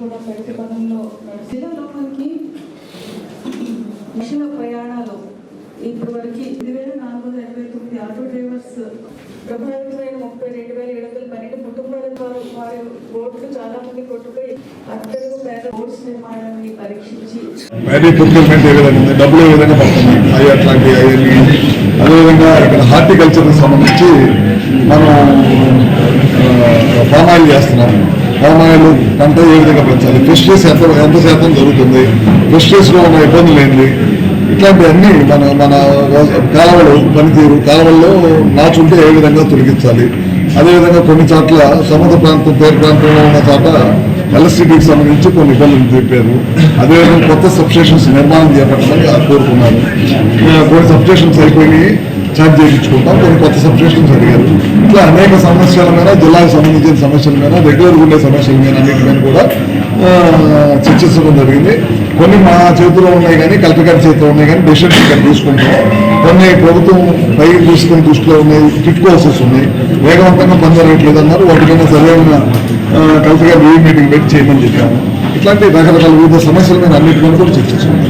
కూడా ప్రతిపదంలో జిల్లాలో మనకి మిషన్ ప్రయాణాలు ఇప్పటి వరకు 2,489 ఆటో డ్రైవర్స్ ప్రభావితమైన 32,712 కుటుంబాల వారి ఓట్లు చాలా మంది కొట్టుకుపోయి అత్యధిక పేద ఓట్స్ నిర్మాణాన్ని పరీక్షించి ప్రొక్యూర్మెంట్ ఏ విధంగా ఉంది, డబ్బులు ఏ విధంగా పడుతుంది, అవి అట్లాంటి అదేవిధంగా ఇక్కడ హార్టికల్చర్కి సంబంధించి మనం పామ్ ఆయిల్ చేస్తున్నాం. పామ్ ఆయిల్ పంట ఏ విధంగా పెంచాలి, ఫిషరీస్ ఎంత శాతం జరుగుతుంది, ఫిషరీస్లో ఉన్న ఇబ్బందులు ఏంటి, ఇట్లాంటివన్నీ మన కాలువలు పనితీరు, కాలువల్లో నాచుంటే ఏ విధంగా తొలగించాలి. అదేవిధంగా కొన్ని చోట్ల సముద్ర ప్రాంతం తీర ప్రాంతంలో ఉన్న చోట ఎలక్ట్రిసిటీకి సంబంధించి కొన్ని ఇబ్బందులు చెప్పారు. అదేవిధంగా కొత్త సబ్స్టేషన్స్ నిర్మాణం చేపట్టమని కోరుకున్నారు. కొన్ని సబ్స్టేషన్స్ అయిపోయి ఛార్జ్ చేయించుకుంటాం, కొన్ని కొత్త సబ్స్టేషన్స్ అడిగారు. ఇట్లా అనేక సమస్యల మీద, జిల్లాకు సంబంధించిన సమస్యల మీద, రెగ్యులర్గా ఉండే సమస్యల మీద అన్నిటి మీద కూడా చర్చించడం జరిగింది. కొన్ని మా చేతిలో ఉన్నాయి కానీ, కలెక్టర్ గారి చేతిలో ఉన్నాయి కానీ డెసిషన్స్ ఇక్కడ తీసుకుంటాం. కొన్ని ప్రభుత్వం పై తీసుకుని దృష్టిలో ఉన్నాయి, కిట్ కోర్సెస్ ఉన్నాయి, వేగవంతంగా పనిచేయట్లేదన్నారు. వాటికైనా సరైన కలెక్టర్ గారు మీటింగ్ పెట్టి చేయమని చెప్పాము. ఇట్లాంటి రకరకాల వివిధ సమస్యల మీద అన్నిటి మీద కూడా చర్చించుకుంటాం.